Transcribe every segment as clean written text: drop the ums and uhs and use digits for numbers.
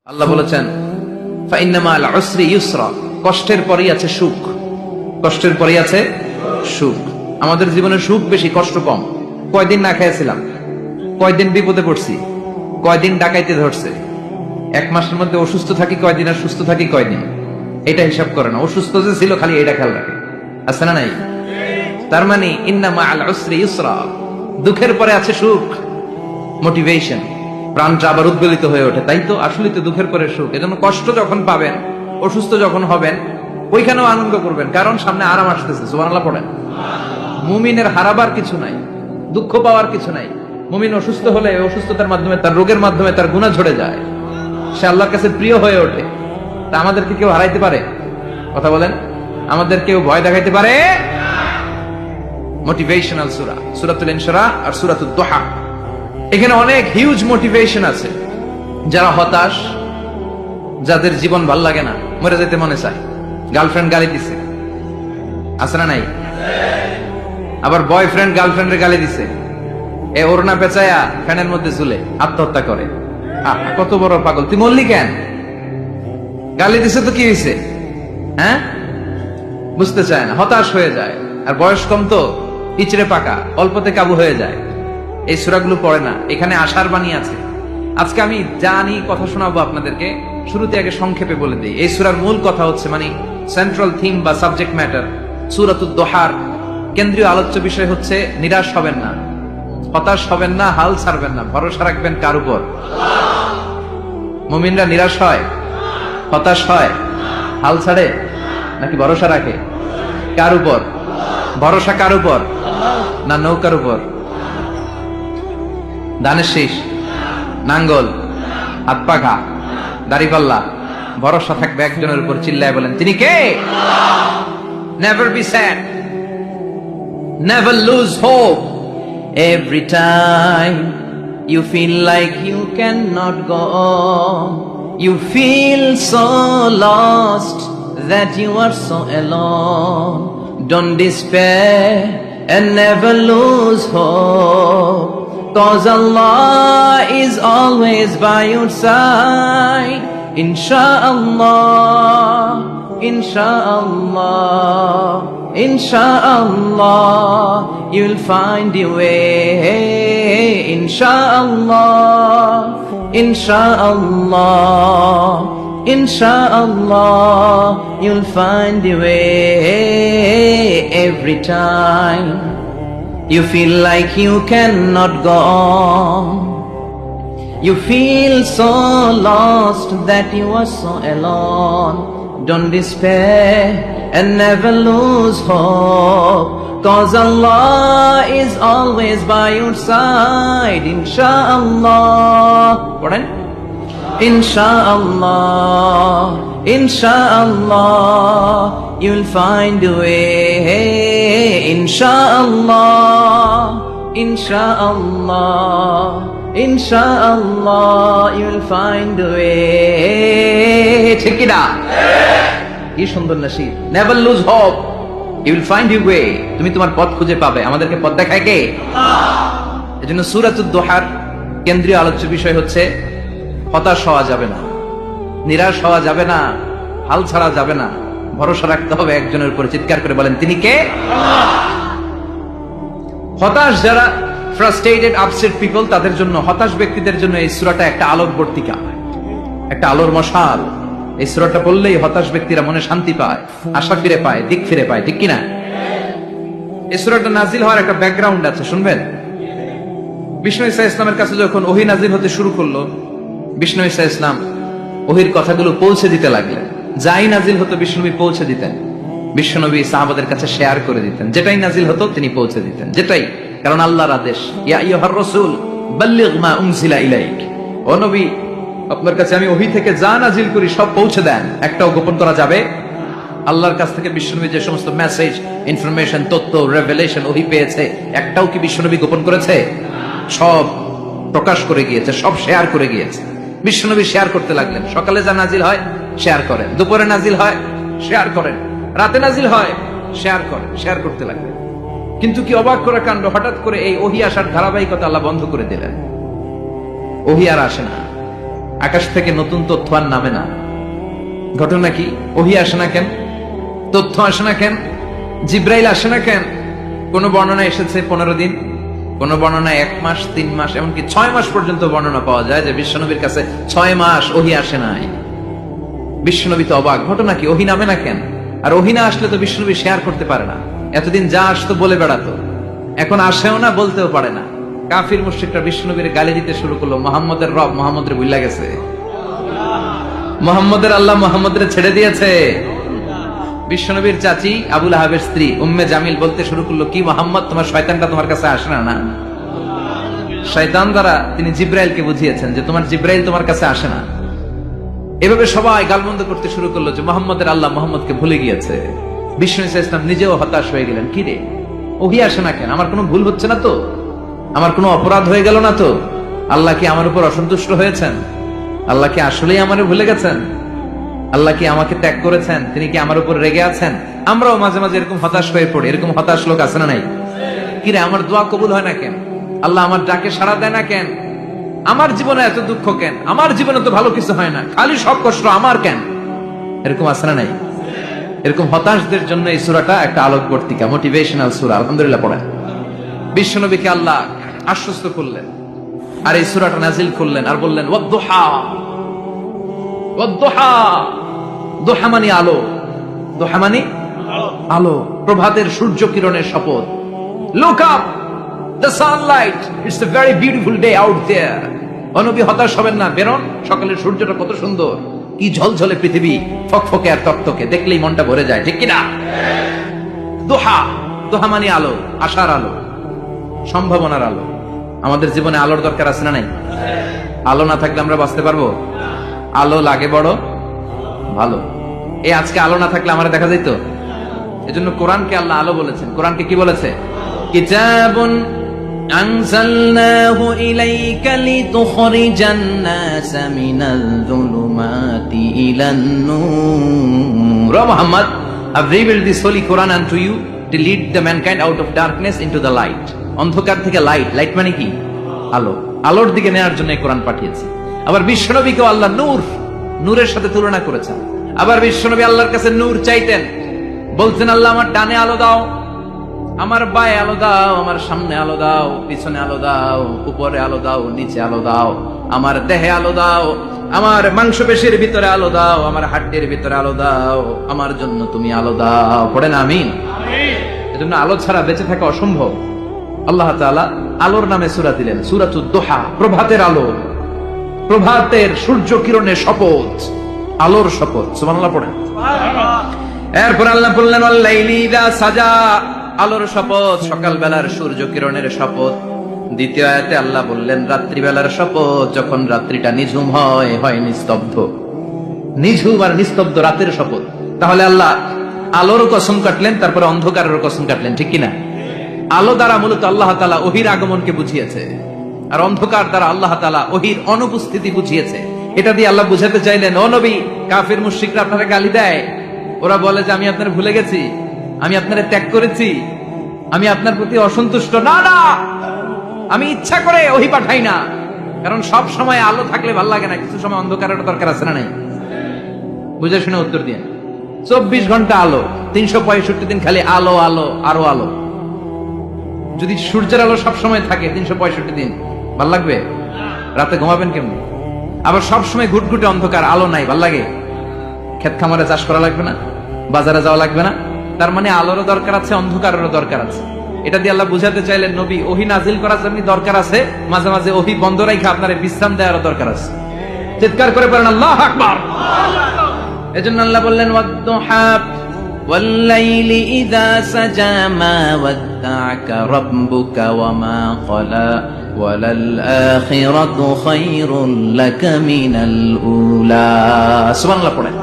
আল্লাহ বলেছেন ফাইন্নামা আল উসরি ইউসরা, কষ্টের পরেই আছে সুখ। কষ্টের পরেই আছে সুখ। আমাদের জীবনে সুখ বেশি, কষ্ট কম। কয়দিন না খেয়েছিলাম, কয়দিন বিপদে পড়ছি, কয়দিন ডাকাইতে ধরছে, এক মাসের মধ্যে অসুস্থ থাকি কয়দিন আর সুস্থ থাকি কয়দিন, এটা হিসাব করে না। অসুস্থ যে ছিল খালি এটা খেয়াল রাখে, আছে না নাই? তার মানে ইন্নামা আল উসরি ইউসরা, দুঃখের পরে আছে সুখ। মোটিভেশন, প্রাণটা আবার উদ্বেলিত হয়ে ওঠে। তাই তো আসলে তো দুঃখের পরে সুখ। এজন্য কষ্ট যখন পাবেন, অসুস্থ যখন হবেন, ওইখানেও আনন্দ করবেন, কারণ সামনে আরাম আসতেছে। সুবহানাল্লাহ পড়েন। মুমিনের হারাবার কিছু নাই, দুঃখ পাওয়ার কিছু নাই। মুমিন অসুস্থ হলে অসুস্থতার মাধ্যমে, তার রোগের মাধ্যমে তার গুনাহ ঝরে যায়, সে আল্লাহর কাছে প্রিয় হয়ে ওঠে। তা আমাদেরকে কেউ হারাইতে পারে? কথা বলেন, আমাদের কেউ ভয় দেখাইতে পারে? মোটিভেশনাল সূরা, সূরাতুল ইনশিরাহ আর সূরাতুদ দুহা, এখানে অনেক হিউজ মোটিভেশন আছে। যারা হতাশ, যাদের জীবন ভাল লাগে না, মরে যেতে মনে চায়, গার্লফ্রেন্ড গালি দিছে, আছে না নাই? আবার বয়ফ্রেন্ড গার্লফ্রেন্ডের গালি দিছে, এ ওড়না পেঁচায়া ফ্যানের মধ্যে ঝুলে আত্মহত্যা করে। কত বড় পাগল তুই, মরলি কেন? গালি দিছে তো কি হয়েছে? হ্যাঁ, বুঝতে চায় না, হতাশ হয়ে যায়। আর বয়স কম তো, ইচড়ে পাকা, অল্পতে কাবু হয়ে যায়। এই সূরাগুলো পড়ে না, এখানে আশার বাণী আছে। আজকে আমি জানি কথা শোনাবো আপনাদেরকে, শুরুতে আগে সংক্ষেপে বলে দিই। এই সূরার মূল কথা হচ্ছে, মানে সেন্ট্রাল থিম বা সাবজেক্ট ম্যাটার, সূরাতুদ দুহার কেন্দ্রীয় আলোচ্য বিষয় হচ্ছে নিরাশ হবেন না, হতাশ হবেন না, হাল ছাড়বেন না, ভরসা রাখবেন কার উপর? মুমিনরা নিরাশ হয়, হতাশ হয়, হাল ছাড়ে নাকি ভরসা রাখে? কার উপর ভরসা? কার উপর? না নৌকার উপর? ধানের শীষ, নাঙ্গল, হাত পাখা, দাড়িপাল্লা, ভরসা থাকবে একজনের উপর। চিল্লায় বলেন, তিনি কে? Never be sad, never lose hope. Every time you feel like you cannot go on, you feel so lost that you are so alone. Don't despair and never lose hope, 'cause Allah is always by your side. Insha'Allah, Insha'Allah, Insha'Allah, you'll find your way. Insha'Allah, Insha'Allah, Insha'Allah, you'll find your way. Every time you feel like you cannot go on, you feel so lost that you are so alone. Don't despair and never lose hope, 'cause Allah is always by your side. Insha'Allah, pardon? Insha'Allah, Insha'Allah, you'll find a way. Insha'Allah, Insha'Allah, Insha'Allah, you'll find a way. ঠিক কি না? কি সুন্দর নাশিদ, never lose hope, you will find your way. তুমি তোমার পথ খুঁজে পাবে। আমাদেরকে পথ দেখায় কে? আল্লাহ। এজন্য সূরাতুদ দুহার কেন্দ্রীয় আলোচ্য বিষয় হচ্ছে হতাশ হওয়া যাবে না, নিরাশ হওয়া যাবে না, হাল ছাড়া যাবে না, ভরসা রাখতে হবে একজনের উপর। চিৎকার করে বলেন, তিনি কে? হতাশ যারা, ফ্রাস্ট্রেটেড, আপসেট পিপল, তাদের জন্য, হতাশ ব্যক্তিদের জন্য এই সূরাটা একটা আলোর বর্তিকা, একটা আলোর মশাল। এই সূরাটা পড়লেই হতাশ ব্যক্তিরা মনে শান্তি পায়, আশা ফিরে পায়, দিক ফিরে পায়। ঠিক কিনা? এই সূরাটা নাজিল হওয়ার একটা ব্যাকগ্রাউন্ড আছে, শুনবেন। বিষ্ণু ঈসা ইসলামের কাছে যখন ওহী নাজিল হতে শুরু করলো, বিষ্ণু ঈসা ইসলাম ওহীর কথাগুলো পৌঁছে দিতে লাগলেন। যাই নাজিল হতো বিষ্ণুনবী পৌঁছে দিতেন, বিশ্বনবী সাহাবাদের কাছে শেয়ার করে দিতেন। যেটাই নাজিল হতো তিনি পৌঁছে দিতেন, যেটাই, কারণ আল্লাহর আদেশ, ইয়া আইয়ুহার রাসূল বাল্লিগ মা উনজিলা ইলাইক, ও নবী আপনার কাছে আমি ওহী থেকে যা নাজিল করি সব পৌঁছে দেন, একটাও গোপন করা যাবে। আল্লাহর কাছ থেকে বিশ্বনবী যে সমস্ত মেসেজ, ইনফরমেশন, তথ্য, রেভেলেশন ওহী পেয়েছে, একটাও কি বিশ্বনবী গোপন করেছে? সব প্রকাশ করে গিয়েছে, সব শেয়ার করে গিয়েছে। বিশ্বনবী শেয়ার করতে লাগলেন। সকালে যা নাজিল হয় শেয়ার করেন, দুপুরে নাজিল হয় শেয়ার করেন, রাতে নাজিল হয় শেয়ার করেন, শেয়ার করতে লাগলেন। কিন্তু কি অবাক করা কাণ্ড, হঠাৎ করে এই ওহী আসার ধারাবাহিকতা আল্লাহ বন্ধ করে দিলেন। ওহী আর আসে না। আকাশ থেকে নতুন তথ্য আর নামে না। ঘটনা কি? ওহী আসে না কেন? তথ্য আসে না কেন? জিব্রাইল আসে না কেন? কোন বর্ণনা এসেছে 15 দিন, কোন বর্ণনা 1 মাস, 3 মাস, এমনকি 6 মাস পর্যন্ত বর্ণনা পাওয়া যায় যে বিশ্বনবীর কাছে 6 মাস ওহী আসে নাই। বিশ্বনবী তো অবাক, ঘটনা কি? ওহী নামে না কেন? আর ওহী না আসলে তো বিশ্বনবী শেয়ার করতে পারে না। এতদিন যা আসতো বলে বেড়াতো, এখন আসেও না, বলতেও পারে না। কাফির মুশরিকরা বিশ্বনবীর গালি দিতে শুরু করলো, মুহাম্মদের রব মুহাম্মদরে ভুইলা গেছে, মুহাম্মদের আল্লাহ মুহাম্মদরে ছেড়ে দিয়েছে। বিশ্বনবীর চাচি আবু লাহাবের স্ত্রী উম্মে জামিল বলতে শুরু করলো, কি মুহাম্মদ, তোমার শয়তানটা তোমার কাছে আসে না? না, শয়তান দ্বারা তিনি জিব্রাইলকে বুঝিয়েছেন যে তোমার জিব্রাইল তোমার কাছে আসে না। এভাবে সবাই গালমন্দ করতে শুরু করলো যে মুহাম্মদের আল্লাহ মুহাম্মদকে ভুলে গিয়েছে। বিষ্ণু ইসলাম নিজেও হতাশ হয়ে গেলেন, কি রে ওহী আসে না কেন? আমার কোনো ভুল হচ্ছে না তো? আমার কোনো অপরাধ হয়ে গেল না তো? আল্লাহ কি আমার উপর অসন্তুষ্ট হয়েছেন? আল্লাহ কি আসলেই আমারে ভুলে গেছেন? আল্লাহ কি আমাকে ত্যাগ করেছেন? তিনি কি আমার উপর রেগে আছেন? আমরাও মাঝে মাঝে এরকম হতাশ হয়ে পড়ি। এরকম হতাশ লোক আছে না নাই? কিরে আমার দোয়া কবুল হয় না কেন? আল্লাহ আমার ডাকে সাড়া দেয় না কেন? আমার জীবনে এত দুঃখ কেন? আমার জীবনে তো ভালো কিছু হয় না, খালি সব কষ্ট আমার কেন? এরকম আছে না নাই? এরকম হতাশদের জন্য এই সূরাটা একটা আলোকবর্তিকা, মোটিভেশনাল সূরা। আলহামদুলিল্লাহ পড়েন। বিশ্বনবীকে আল্লাহ আশ্বস্ত করলেন আর এই সূরাটা নাজিল করলেন আর বললেন ওয়াদ-দুহা। ওয়াদ-দুহা, দুহা মানে আলো, দুহা মানে আলো, প্রভাতের সূর্য কিরণের শপথ। Look up, the sunlight, it's a very beautiful day out there. ও নবী হতাশ হবেন না, বেরোন, সকালের সূর্যটা কত সুন্দর, কি ঝলঝলে পৃথিবী, ফকফকে আর তকতকে, দেখলেই মনটা ভরে যায়, ঠিক কিনা? দুহা, দুহা মানে আলো, আশার আলো, সম্ভাবনার আলো। আমাদের জীবনে আলোর দরকার আছে না নাই? আলো না থাকলে আমরা বাঁচতে পারবো? আলো লাগে বড় ভালো। এই আজকে আলো না থাকলে আমরা দেখা যাইতো? এজন্য কোরআনকে আল্লাহ আলো বলেছেন। কোরআনকে কি বলেছে? কিতাবুন আনজালনাহু ইলাইকা লিতুখরিজান নাসা মিনাল যুলুমাতি ইলান নূর। ও Muhammad, I've revealed this holy Quran unto you to lead the mankind out of darkness into the light. অন্ধকার থেকে লাইট, লাইট মানে কি? আলো, আলোর দিকে নেওয়ার জন্য কোরআন পাঠিয়েছি। আবার বিশ্বনবীকেও আল্লাহ নূর, নূরের সাথে তুলনা করেছেন। আবার বিশ্বনবী আল্লাহর কাছে নূর চাইতেন, বলতেন আল্লাহ আমার ডানে আলো দাও, আমার বায়ে আলো দাও, আমার সামনে আলো দাও, পিছনে আলো দাও, উপরে আলো দাও, নিচে আলো দাও, আমার দেহে আলো দাও, আমার মাংসপেশির ভিতরে আলো দাও, আমার হাড্ডির ভিতরে আলো দাও, আমার জন্য তুমি আলো দাও। পড়েন আমিন। এজন্য আলো ছাড়া বেঁচে থাকা অসম্ভব। আল্লাহ তাআলা আলোর নামে সূরা দিলেন, সূরাতুদ দুহা, প্রভাতের আলো, প্রভাতের সূর্য কিরণের শপথ, আলোর শপথ। সুবহানাল্লাহ পড়েন। এরপর আল্লাহ বললেন ওয়াল লাইলি ইযা সাজা, আলোর শপথ, সকালবেলার সূর্য কিরণের শপথ। দ্বিতীয় আয়াতে আল্লাহ বললেন রাত্রিবেলার শপথ, যখন রাত্রিটা নিঝুম হয়, হয় নিস্তব্ধ, নিঝুম আর নিস্তব্ধ রাতের শপথ। তাহলে আল্লাহ আলোর কসম কাটলেন, তারপরে অন্ধকারের কসম কাটলেন, ঠিক কিনা? আলো দ্বারা মূলত আল্লাহ তাআলা ওহীর আগমনকে বুঝিয়েছে, আর অন্ধকার দ্বারা আল্লাহ তাআলা ওহীর অনুপস্থিতি বুঝিয়েছে। এটা দিয়ে আল্লাহ বুঝাতে চাইলেন, ও নবী, কাফির মুশরিকরা আপনারা গালি দেয়, ওরা বলে যে আমি আপনারা ভুলে গেছি, আমি আপনারা ত্যাগ করেছি, আমি আপনার প্রতি অসন্তুষ্ট। না না, আমি ইচ্ছা করে ওহী পাঠাই না, কারণ সব সময় আলো থাকলে ভালো লাগে না, কিছু সময় অন্ধকারের দরকার আছে না নাই? বুঝে শুনে উত্তর দিয়ে। 24 ঘন্টা আলো, 365 দিন খালি আলো আলো আরো আলো। যদি সূর্যের আলো সব সময় থাকে 365 দিন, ভাল লাগবে? রাতে ঘুমাবেন কেমন? আবার সব সময় ঘুটঘুটে অন্ধকার, আলো নাই, ভাল লাগে? ক্ষেত খামারে চাষ করা লাগবে না, বাজারে যাওয়া লাগবে না। তার মানে আলোরও দরকার আছে, অন্ধকারেরও দরকার আছে। এটা দিয়ে আল্লাহ বুঝাতে চাইলেন, নবী, ওহী নাজিল করার জন্য দরকার আছে, মাঝে মাঝে ওহী বন্ধ রাখা আপনার বিশ্রাম দেওয়ারও দরকার আছে। চিৎকার করে বলেন আল্লাহু আকবার। এজন্য আল্লাহ বললেন ওয়াদ-দুহা ওয়াল লাইলি ইযা সাজা মা ওয়াদ্দা'আকা রাব্বুকা ওয়া মা ক্বালা ওয়ালাল আখিরাতু খায়রুল লাকা মিনাল উলা। সুবহানাল্লাহ পড়েন।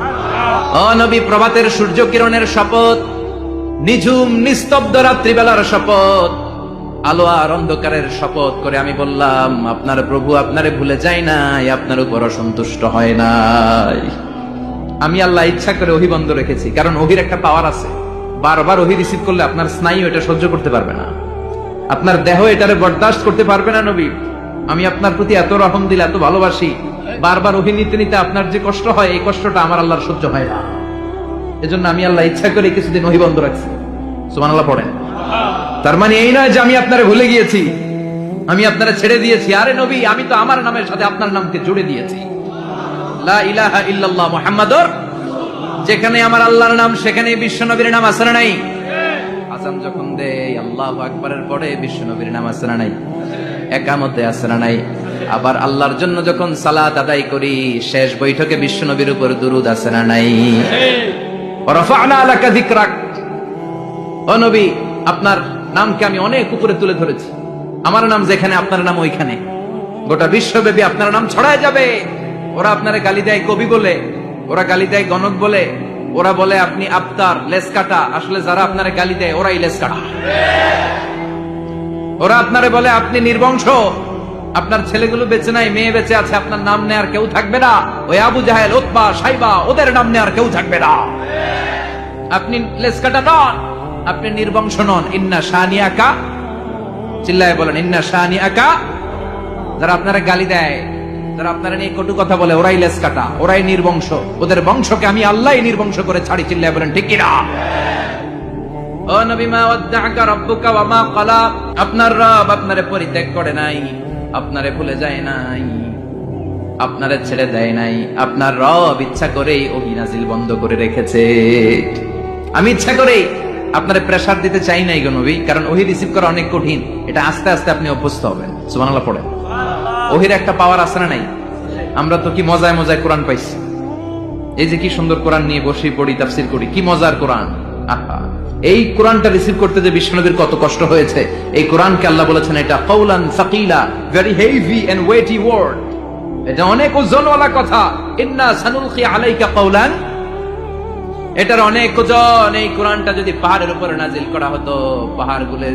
ও নবী, প্রভাতের সূর্য কিরণের শপথ, নিঝুম নিস্তব্ধ রাত্রিবেলার শপথ, আলো আর অন্ধকারের শপথ করে আমি বললাম, আপনার প্রভু আপনারে ভুলে যায় নাই, আপনার উপর অসন্তুষ্ট হয় নাই। আমি আল্লাহ ইচ্ছা করে ওহী বন্ধ রেখেছি, কারণ ওহীর একটা পাওয়ার আছে। বারবার ওহী রিসিভ করলে আপনার স্নায়ু এটা সহ্য করতে পারবে না, আপনার দেহ এটারে বরদাস্ত করতে পারবে না। নবী, আমি আপনার প্রতি এত রহম দিলে, এত ভালোবাসি, বারবার ওহী নিতে নিতে আপনার যে কষ্ট হয়, এই কষ্টটা আমার আল্লাহর সহ্য হয় না। এজন্য আমি আল্লাহ ইচ্ছা করে কিছুদিন ওহী বন্ধ রাখছি। সুবহানাল্লাহ পড়েন। তার মানে এই নয় যে আমি আপনারে ভুলে গিয়েছি, আমি আপনারে ছেড়ে দিয়েছি। আরে নবী, আমি তো আমার নামের সাথে আপনার নামকে জুড়ে দিয়েছি। লা ইলাহা ইল্লাল্লাহ মুহাম্মাদুর, যেখানে আমার আল্লাহর নাম সেখানে বিশ্ব নবীর নাম আছে না নাই? আযান যখন দেই আল্লাহু আকবারের পরে বিশ্ব নবীর নাম আছে না নাই? একামতে আছে না নাই? আবার আল্লাহর জন্য যখন সালাত আদায় করি, শেষ বৈঠকে বিশ্ব নবীর উপর দুরূদ আছে না নাই? রাফা'না লাকা যিকরাক, ও নবী, আপনার নামকে আমি অনেক উপরে তুলে ধরেছি। আমার নাম যেখানে, আপনার নাম ওইখানে। গোটা বিশ্বব্যাপী আপনার নাম ছড়ায় যাবে। ওরা আপনারে গালি দেয় কবি বলে, ওরা গালি দেয় গণক বলে, ওরা বলে আপনি আফতার, লেস কাটা। আসলে যারা আপনারে গালি দেয় ওরাই লেস কাটা। ওরা আপনারে বলে আপনি নির্বংশ, আপনার ছেলেগুলো বেঁচে নাই, মেয়ে বেঁচে আছে, আপনার নাম নেয়ার কেউ থাকবে না। ওই আবু জাহেল, উতবা, সাইবা, ওদের নাম নেয়ার কেউ থাকবে না। আপনি লেস কাটা নন, আপনি নির্বংশ নন। ইন্না শানিয়াকা, চিল্লায় বলেন ইন্না শানিয়াকা। যারা আপনারা গালি দেয়, যারা আপনারা নিয়ে কটু কথা বলে, ওরাই লেস কাটা, ওরাই নির্বংশ। ওদের বংশকে আমি আল্লাহই নির্বংশ করে ছাড়ি। চিল্লায় বলেন ঠিক কিনা? ও নবী, মা ওয়াদ্দাআকা রাব্বুকা ওয়া মা ক্বালা, আপনার রব আপনারে পরিত্যাগ করে নাই, আপনারে ভুলে যায় নাই, আপনারে ছেড়ে দেয় নাই। আপনার রব ইচ্ছা করেই ওহী নাজিল বন্ধ করে রেখেছে। আমি ইচ্ছা করেই আপনারে প্রেসার দিতে চাই নাই গো নবী, কারণ ওহী রিসিভ করা অনেক কঠিন। এটা আস্তে আস্তে আপনি অভ্যস্ত হবেন। সুবহানাল্লাহ পড়েন। ওহীর একটা পাওয়ার আছে না নাই? আমরা তো কি মজায় মজায় কোরআন পাইছি। এই যে কি সুন্দর কোরআন নিয়ে বসে পড়ি, তাফসীর করি, কি মজার কোরআন। আহা, এই কোরআনটা রিসিভ করতে যে বিশ্বনবীর কত কষ্ট হয়েছে। এই কোরআনকে আল্লাহ বলেছেন এটা কাওলান সাকিলা, very heavy and weighty word. এটা অনেক ওজনওয়ালা কথা। ইন্না সানুলকি আলাইকা কাওলান, এটার অনেক ওজন। এই কোরআনটা যদি পাহাড়ের উপরে নাজিল করা হতো, পাহাড়গুলো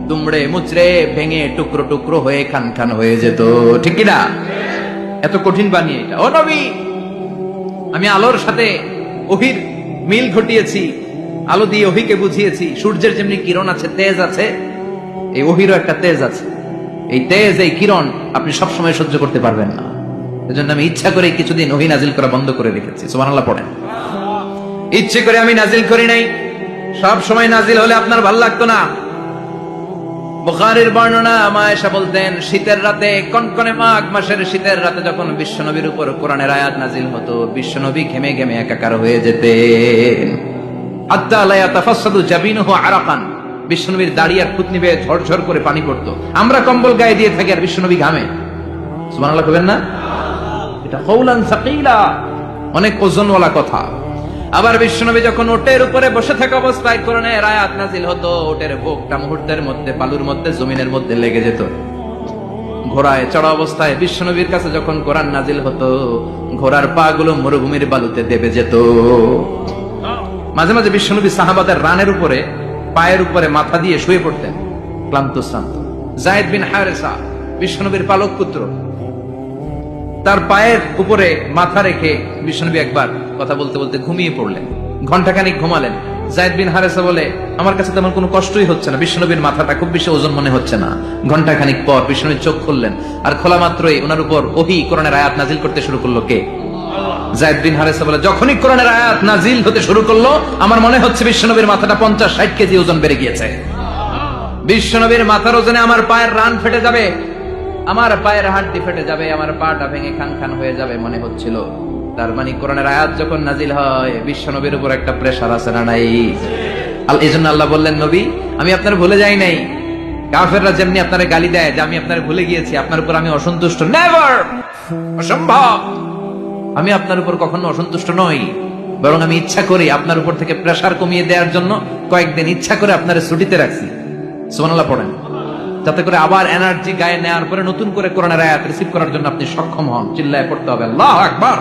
দুমড়ে মুচড়ে ভেঙে টুকরো টুকরো হয়ে খান খান হয়ে যেত। ঠিক কিনা? এত কঠিন বানিয়ে এটা। ও নবী, আমি আলোর সাথে ওহীর মিল ঘটিয়েছি, আলো দিয়ে ওহীকে বুঝিয়েছি। সূর্যের যেমনি কিরণ আছে, তেজ আছে, এই ওহীরও একটা তেজ আছে। এই তেজ, এই কিরণ আপনি সবসময় সহ্য করতে পারবেন না। এজন্য আমি ইচ্ছা করে কিছুদিন ওহী নাজিল করা বন্ধ করে রেখেছি। সুবহানাল্লাহ পড়েন। ইচ্ছে করে আমি নাজিল করি নাই। সব সময় নাজিল হলে আপনার ভালো লাগতো না। বুখারীর বর্ণনা, মা আয়েশা বলতেন, শীতের রাতে, কনকনে মাঘ মাসের শীতের রাতে যখন বিশ্বনবীর উপর কোরআনের আয়াত নাজিল হতো, বিশ্বনবী ঘেমে ঘেমে একাকার হয়ে যেতেন। হাত্তা লা ইয়াতাফাসসাদু জাবিনুহু আরাকান, বিশ্বনবীর দাড়ি আর থুতনি বেয়ে ঝরঝর করে পানি পড়তো। আমরা কম্বল গায়ে দিয়ে থাকি আর বিশ্বনবী ঘামে। সুবহানাল্লাহ কইবেন না? এটা কাওলান সাকিলা, অনেক ওজনওয়ালা কথা। আবার বিশ্বনবী যখন ওটের উপরে বসে থাকা অবস্থায় কোরআনের আয়াত নাজিল হতো, ওটের ভোগটা মুহূর্তের মধ্যে বালুর মধ্যে, জমিনের মধ্যে লেগে যেত। ঘোড়ায় চড়া অবস্থায় বিশ্বনবীর কাছে যখন কোরআন নাজিল হতো, ঘোড়ার পা গুলো মরুভূমির বালুতে দেবে যেত। মাঝে মাঝে বিশ্বনবী সাহাবাদের রানের উপরে, পায়ের উপরে মাথা দিয়ে শুয়ে পড়তেন, ক্লান্ত শ্রান্ত। যায়েদ বিন হারেসা, বিশ্বনবীর পালক পুত্র, তার পায়ের উপরে মাথা রেখে বিশ্বনবী একবার কথা বলতে বলতে ঘুমিয়ে পড়লেন। ঘন্টাখানিক ঘুমালেন। যায়েদ বিন হারেসা বলে, আমার কাছে তেমন কোনো কষ্টই হচ্ছে না, বিশ্বনবীর মাথাটা খুব বেশি ওজন মনে হচ্ছে না। ঘন্টাখানিক পর বিশ্বনবী চোখ খুললেন, আর খোলা মাত্রই ওনার উপর ওহী কোরআনের আয়াত নাজিল করতে শুরু করলো। কে? যায়েদ বিন হারেসা বলে, যখনই কোরআনের আয়াত নাজিল হতে শুরু করলো, আমার মনে হচ্ছে বিশ্বনবীর মাথাটা 50-60 কেজি ওজন বেড়ে গিয়েছে। বিশ্বনবীর মাথার ওজনে আমার পায়ের রান ফেটে যাবে, আমার পায়ের হাড্ডি ফেটে যাবে, আমার পাটা ভেঙে খান খান হয়ে যাবে মনে হচ্ছিল। তার মানে কোরআনের আয়াত যখন নাজিল হয়, বিশ্বনবীর উপর একটা প্রেসার আছে না নাই? এই জন্য আল্লাহ বললেন, নবী, আমি আপনার ভুলে যাই নাই। কাফেররা যেমনি আপনারে গালি দেয় যে আমি আপনার ভুলে গিয়েছি, আপনার উপর আমি অসন্তুষ্ট, নেভার, অসম্ভব। আমি আপনার উপর কখনো অসন্তুষ্ট নই, বরং আমি ইচ্ছা করি আপনার উপর থেকে প্রেসার কমিয়ে দেওয়ার জন্য কয়েকদিন ইচ্ছা করে আপনার ছুটিতে রাখছি। সুবহানাল্লাহ পড়েন। যাতে করে আবার এনার্জি গায়ে নেওয়ার পরে নতুন করে কোরআনের আয়াত রিসিভ করার জন্য আপনি সক্ষম হন। চিল্লায় পড়তে হবে আল্লাহু আকবার।